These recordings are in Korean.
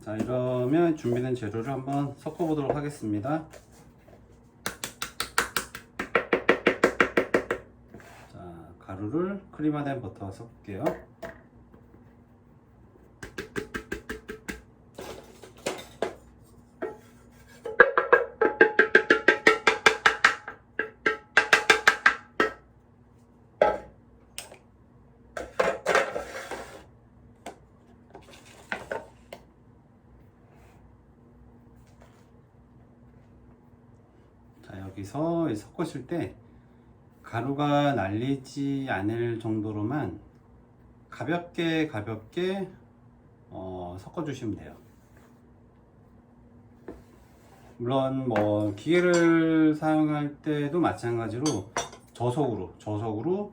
자, 이러면 준비된 재료를 한번 섞어 보도록 하겠습니다. 자, 가루를 크림화된 버터와 섞을게요. 자, 여기서 섞으실 때 가루가 날리지 않을 정도로만 가볍게 섞어 주시면 돼요. 물론 뭐 기계를 사용할 때도 마찬가지로 저속으로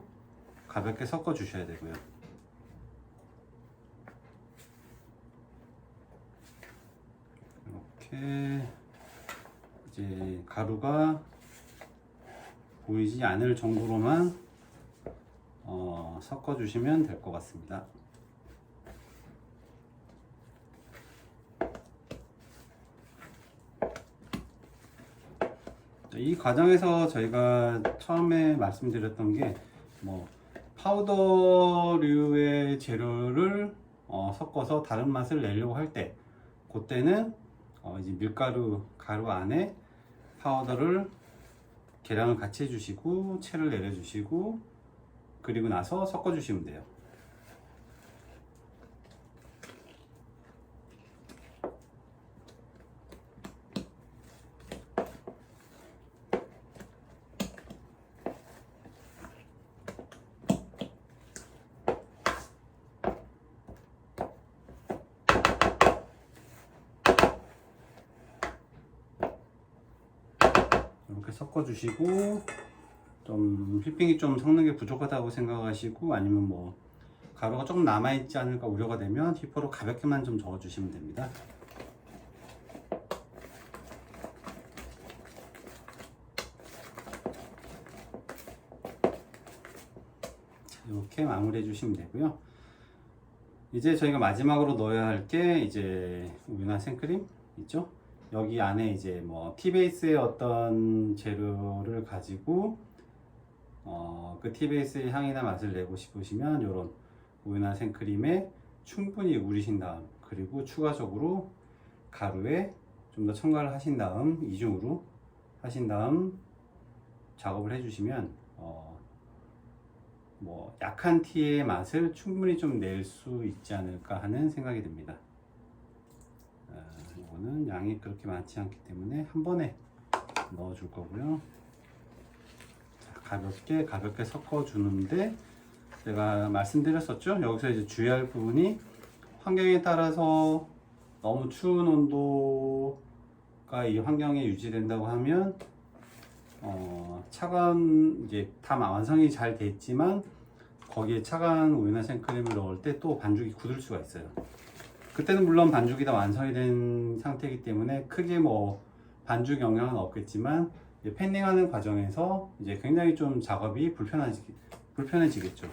가볍게 섞어 주셔야 되고요. 이렇게 이제 가루가 보이지 않을 정도로만 섞어 주시면 될 것 같습니다. 이 과정에서 저희가 처음에 말씀드렸던 게 뭐 파우더류의 재료를 섞어서 다른 맛을 내려고 할 때, 그때는 이제 밀가루 가루 안에 파우더를 계량을 같이 해주시고 채를 내려주시고 그리고 나서 섞어주시면 돼요. 이렇게 섞어주시고, 좀 휘핑이 좀 섞는 게 부족하다고 생각하시고 아니면 뭐 가루가 조금 남아있지 않을까 우려가 되면 휘퍼로 가볍게만 좀 저어주시면 됩니다. 자, 이렇게 마무리해 주시면 되고요. 이제 저희가 마지막으로 넣어야 할 게 이제 우유나 생크림 있죠? 여기 안에 이제 뭐 티베이스의 어떤 재료를 가지고 그 티베이스의 향이나 맛을 내고 싶으시면 이런 우유나 생크림에 충분히 우리신 다음, 그리고 추가적으로 가루에 좀 더 첨가를 하신 다음, 이중으로 하신 다음 작업을 해주시면 뭐 약한 티의 맛을 충분히 좀 낼 수 있지 않을까 하는 생각이 듭니다. 이거는 양이 그렇게 많지 않기 때문에 한 번에 넣어 줄 거고요. 자, 가볍게 섞어 주는데, 제가 말씀드렸었죠, 여기서 이제 주의할 부분이 환경에 따라서 너무 추운 온도가 이 환경에 유지된다고 하면 차가운, 이제 다 완성이 잘 됐지만 거기에 차가운 우유나 생크림을 넣을 때 또 반죽이 굳을 수가 있어요. 그때는 물론 반죽이 다 완성이 된 상태이기 때문에 크게 뭐 반죽 영향은 없겠지만, 팬닝하는 과정에서 이제 굉장히 좀 작업이 불편해지겠죠.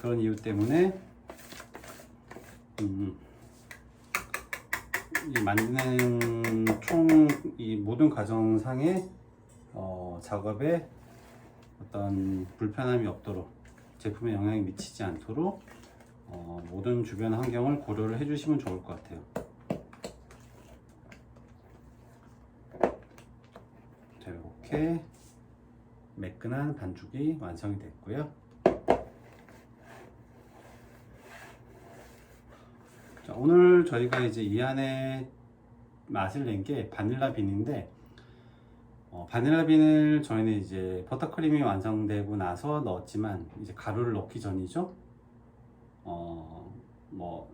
그런 이유 때문에 이 만드는 총 이 모든 과정상의 작업에 어떤 불편함이 없도록, 제품에 영향이 미치지 않도록 모든 주변 환경을 고려를 해주시면 좋을 것 같아요. 자, 이렇게 매끈한 반죽이 완성이 됐고요. 자, 오늘 저희가 이제 이 안에 맛을 낸 게 바닐라 빈인데, 바닐라 빈을 저희는 이제 버터크림이 완성되고 나서 넣었지만 이제 가루를 넣기 전이죠. 뭐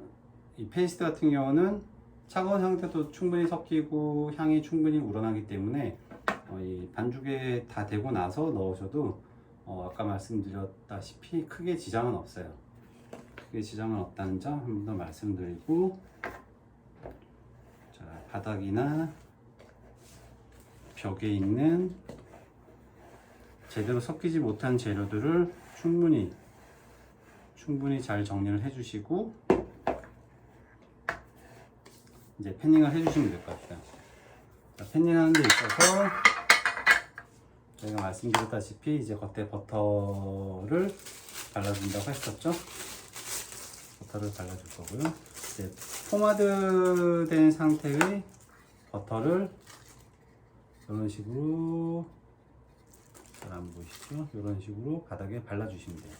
이 페이스트 같은 경우는 차가운 상태도 충분히 섞이고 향이 충분히 우러나기 때문에 이 반죽에 다 되고 나서 넣으셔도 아까 말씀드렸다시피 크게 지장은 없어요. 크게 지장은 없다는 점 한 번 더 말씀드리고, 자, 바닥이나 벽에 있는 제대로 섞이지 못한 재료들을 충분히 잘 정리를 해주시고, 이제 패닝을 해주시면 될 것 같아요. 자, 패닝하는 데 있어서 저희가 말씀드렸다시피 이제 겉에 버터를 발라준다고 했었죠. 버터를 발라줄 거고요. 이제 포마드된 상태의 버터를 이런 식으로, 잘 안 보이시죠? 이런 식으로 바닥에 발라주시면 돼요.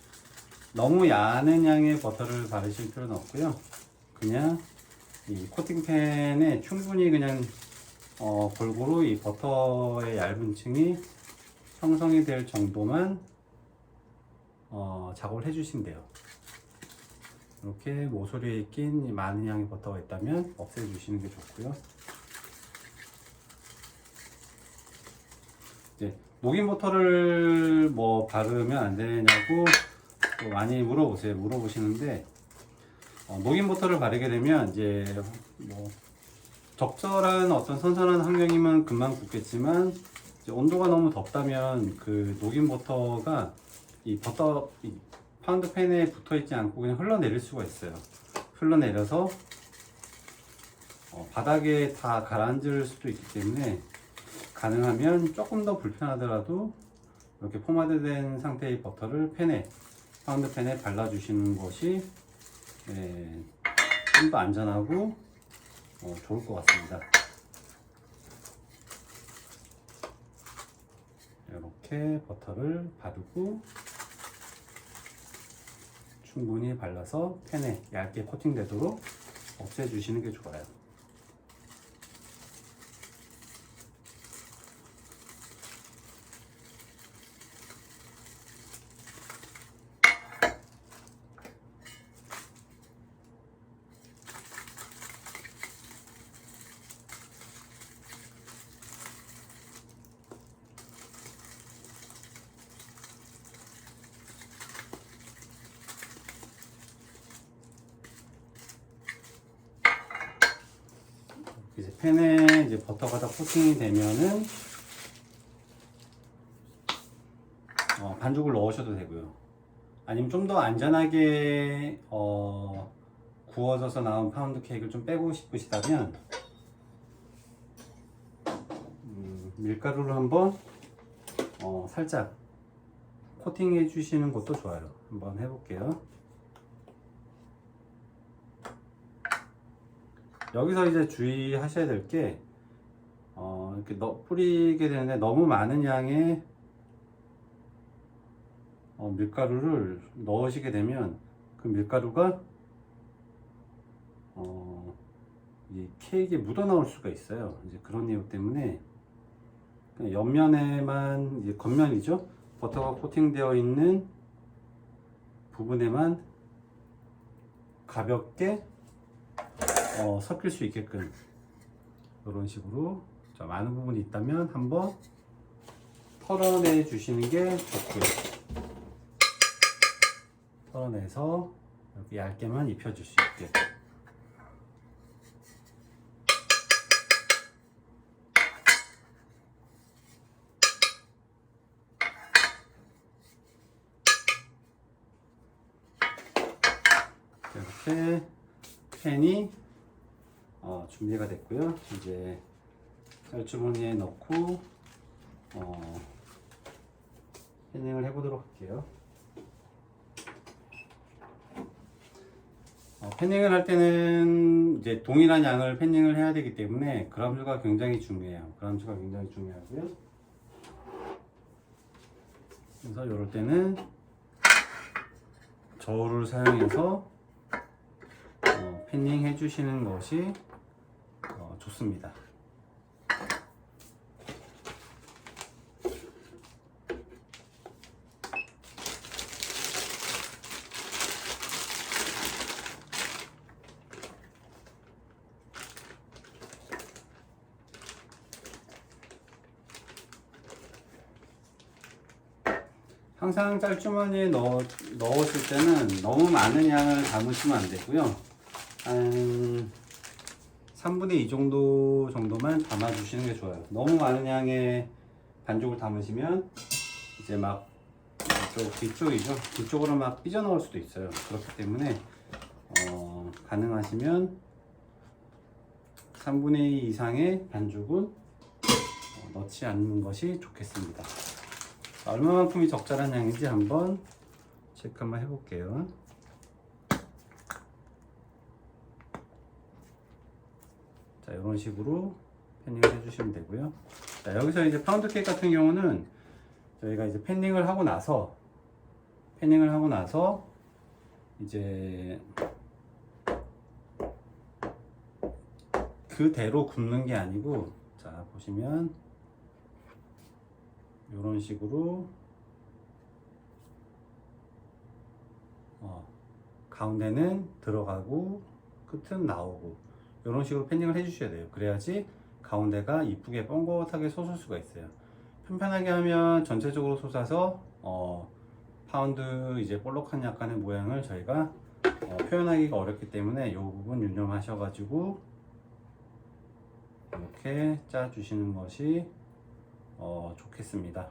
너무 얇은 양의 버터를 바르실 필요는 없고요. 그냥 이 코팅팬에 충분히 그냥 골고루 이 버터의 얇은 층이 형성이 될 정도만 작업을 해주시면 돼요. 이렇게 모서리에 낀 많은 양의 버터가 있다면 없애주시는 게 좋고요. 이제 녹인 버터를 뭐 바르면 안 되냐고 또 많이 물어보시는데, 녹인 버터를 바르게 되면 이제 뭐 적절한 어떤 선선한 환경이면 금방 굳겠지만, 이제 온도가 너무 덥다면 그 녹인 버터가 이 파운드 팬에 붙어 있지 않고 그냥 흘러내릴 수가 있어요. 흘러내려서 바닥에 다 가라앉을 수도 있기 때문에, 가능하면 조금 더 불편하더라도 이렇게 포마드된 상태의 버터를 파운드 팬에 발라주시는 것이 좀 더 안전하고 좋을 것 같습니다. 이렇게 버터를 바르고 충분히 발라서 팬에 얇게 코팅되도록 없애주시는 게 좋아요. 이제 팬에 이제 버터가 다 코팅이 되면은 반죽을 넣으셔도 되고요. 아니면 좀 더 안전하게 구워져서 나온 파운드 케이크를 좀 빼고 싶으시다면 밀가루를 한번 살짝 코팅해 주시는 것도 좋아요. 한번 해볼게요. 여기서 이제 주의하셔야 될 게 이렇게 뿌리게 되는데, 너무 많은 양의 밀가루를 넣으시게 되면 그 밀가루가 이 케이크에 묻어 나올 수가 있어요. 이제 그런 이유 때문에 그냥 옆면에만, 이제 겉면이죠, 버터가 코팅되어 있는 부분에만 가볍게 섞일 수 있게끔 이런 식으로 많은 부분이 있다면 한번 털어내 주시는 게 좋고요. 털어내서 이렇게 얇게만 입혀줄 수 있게. 이렇게 팬이 준비가 됐고요. 이제 짤주머니에 넣고 패닝을 해보도록 할게요. 패닝을 할 때는 이제 동일한 양을 패닝을 해야 되기 때문에 그람수가 굉장히 중요해요. 그람수가 굉장히 중요하고요. 그래서 이럴 때는 저울을 사용해서 패닝 해주시는 것이 좋습니다. 항상 짤주머니에 넣으실 때는 너무 많은 양을 담으시면 안 되고요. 한 3분의 2 정도만 담아주시는 게 좋아요. 너무 많은 양의 반죽을 담으시면 이제 막 뒤쪽이죠. 뒤쪽으로 막 삐져나올 수도 있어요. 그렇기 때문에 가능하시면 3분의 2 이상의 반죽은 넣지 않는 것이 좋겠습니다. 얼마만큼이 적절한 양인지 한번 체크 한번 해볼게요. 자, 이런 식으로 팬닝을 해주시면 되고요. 자, 여기서 이제 파운드 케이크 같은 경우는 저희가 이제 팬닝을 하고 나서 이제 그대로 굽는 게 아니고, 자 보시면 이런 식으로 가운데는 들어가고 끝은 나오고 이런 식으로 팬닝을 해주셔야 돼요. 그래야지 가운데가 이쁘게 뻥긋하게 솟을 수가 있어요. 편편하게 하면 전체적으로 솟아서 파운드 이제 볼록한 약간의 모양을 저희가 표현하기가 어렵기 때문에 이 부분 유념하셔가지고 이렇게 짜 주시는 것이 좋겠습니다.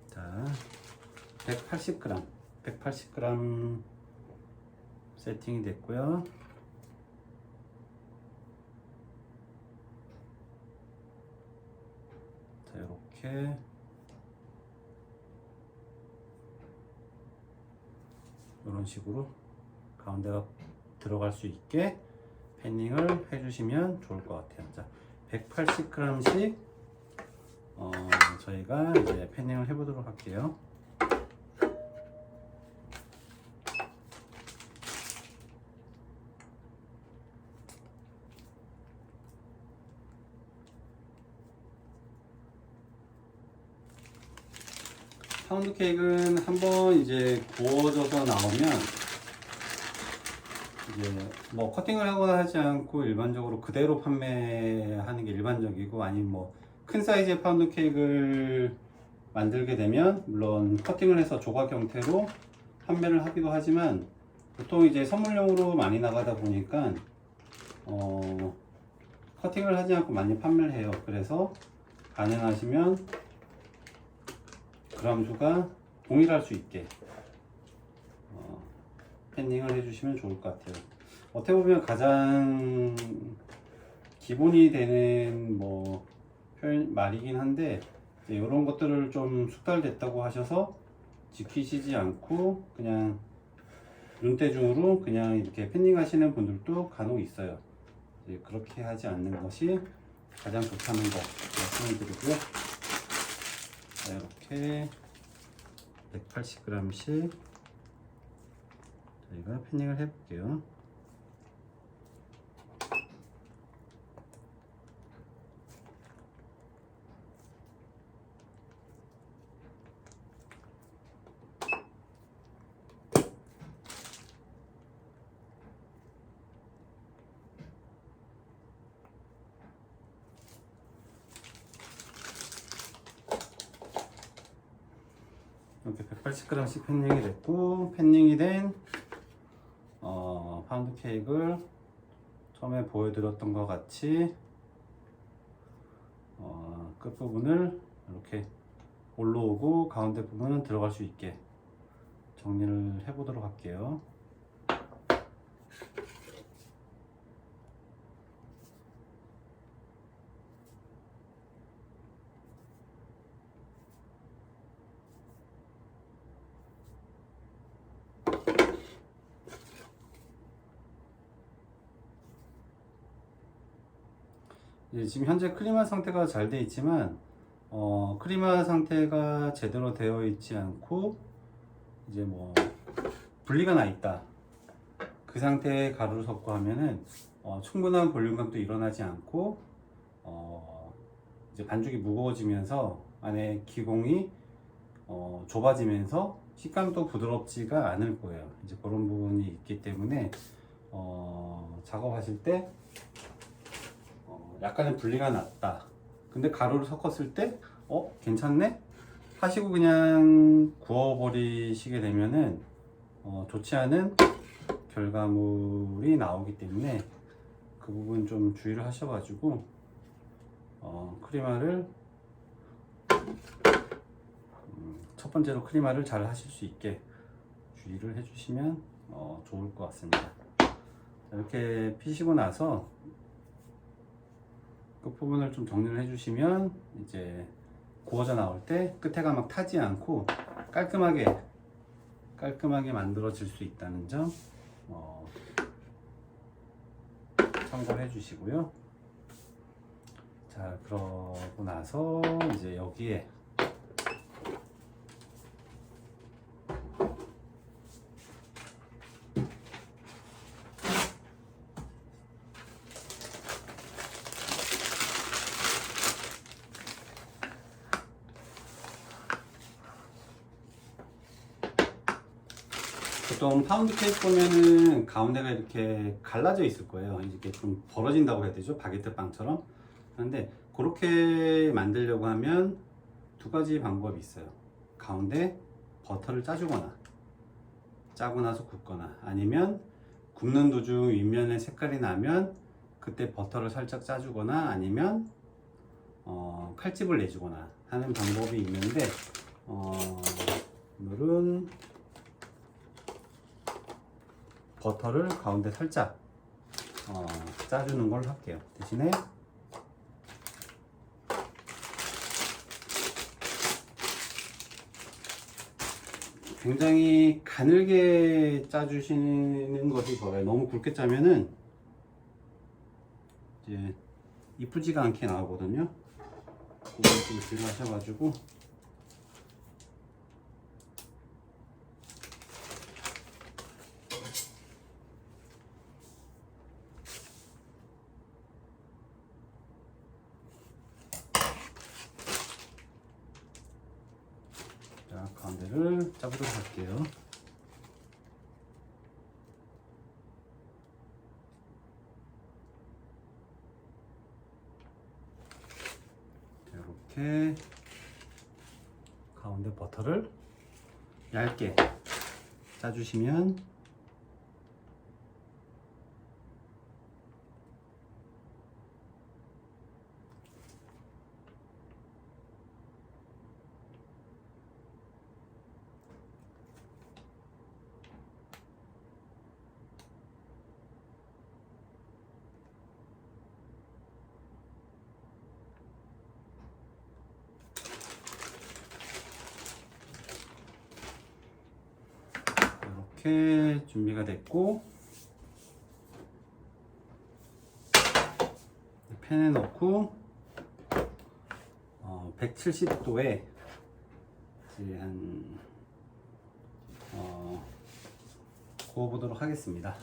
자, 180g 세팅이 됐고요. 자, 이렇게 이런 식으로 가운데가 들어갈 수 있게 팬닝을 해주시면 좋을 것 같아요. 자, 180g씩 저희가 이제 팬닝을 해보도록 할게요. 파운드 케이크는 한번 이제 구워져서 나오면 이제 뭐 커팅을 하거나 하지 않고 일반적으로 그대로 판매하는 게 일반적이고, 아니면 뭐 큰 사이즈의 파운드 케이크를 만들게 되면 물론 커팅을 해서 조각 형태로 판매를 하기도 하지만, 보통 이제 선물용으로 많이 나가다 보니까 커팅을 하지 않고 많이 판매를 해요. 그래서 가능하시면 그람 수가 동일할 수 있게 팬닝을 해주시면 좋을 것 같아요. 어떻게 보면 가장 기본이 되는 뭐 표현 말이긴 한데, 이런 것들을 좀 숙달됐다고 하셔서 지키시지 않고 그냥 눈대중으로 그냥 이렇게 팬닝 하시는 분들도 간혹 있어요. 그렇게 하지 않는 것이 가장 좋다는 거 말씀을 드리고요. 자, 이렇게 180g씩 저희가 팬닝을 해볼게요. 이렇게 180g씩 팬닝이 됐고, 팬닝이 된 파운드 케이크를 처음에 보여드렸던 것 같이 끝부분을 이렇게 올라오고 가운데 부분은 들어갈 수 있게 정리를 해 보도록 할게요. 지금 현재 클리마 상태가 잘 되어 있지만 클리마 상태가 제대로 되어 있지 않고 이제 뭐 분리가 나 있다, 그 상태에 가루를 섞고 하면은 충분한 볼륨감도 일어나지 않고 이제 반죽이 무거워지면서 안에 기공이 좁아지면서 식감도 부드럽지가 않을 거예요. 이제 그런 부분이 있기 때문에 작업하실 때 약간의 분리가 났다, 근데 가루를 섞었을 때 괜찮네 하시고 그냥 구워 버리시게 되면은 좋지 않은 결과물이 나오기 때문에 그 부분 좀 주의를 하셔가지고 크리마를 첫 번째로 크리마를 잘 하실 수 있게 주의를 해주시면 좋을 것 같습니다. 이렇게 피시고 나서 끝부분을 좀 정리를 해주시면 이제 구워져 나올 때 끝에가 막 타지 않고 깔끔하게 만들어질 수 있다는 점 참고를 해주시고요. 자, 그러고 나서 이제 여기에 보통 파운드 케이크 보면은 가운데가 이렇게 갈라져 있을 거예요. 이렇게 좀 벌어진다고 해야 되죠, 바게트 빵처럼. 그런데 그렇게 만들려고 하면 두 가지 방법이 있어요. 가운데 버터를 짜주거나 짜고 나서 굽거나, 아니면 굽는 도중 윗면에 색깔이 나면 그때 버터를 살짝 짜주거나, 아니면 칼집을 내주거나 하는 방법이 있는데 오늘은 버터를 가운데 살짝 짜주는 걸 할게요. 대신에 굉장히 가늘게 짜주시는 것이 좋아요. 너무 굵게 짜면은 이제 이쁘지가 않게 나오거든요. 그걸 좀 주의하셔가지고 자, 가운데를 짜보도록 할게요. 이렇게 가운데 버터를 얇게 짜주시면 이렇게 준비가 됐고, 팬에 넣고 170도에 이제 한 구워보도록 하겠습니다.